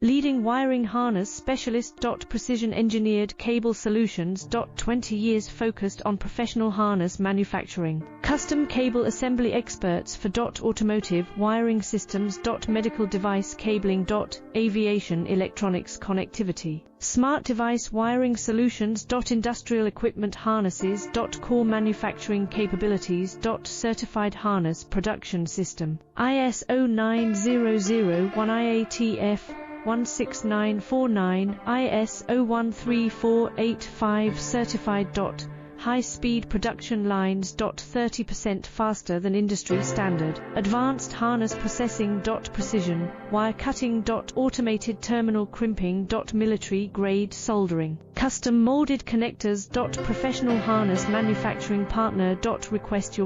Leading wiring harness specialist. Precision engineered cable solutions. 20 years focused on professional harness manufacturing. Custom cable assembly experts for automotive wiring systems. Medical device cabling. Aviation electronics connectivity. Smart device wiring solutions. Industrial equipment harnesses. Core manufacturing capabilities. Certified harness production system. ISO 9001 IATF 16949, ISO 13485 certified. High-speed production lines. 30% faster than industry standard. Advanced harness processing. Precision wire cutting. Automated terminal crimping. Military-grade soldering. Custom molded connectors. Professional harness manufacturing partner. Request your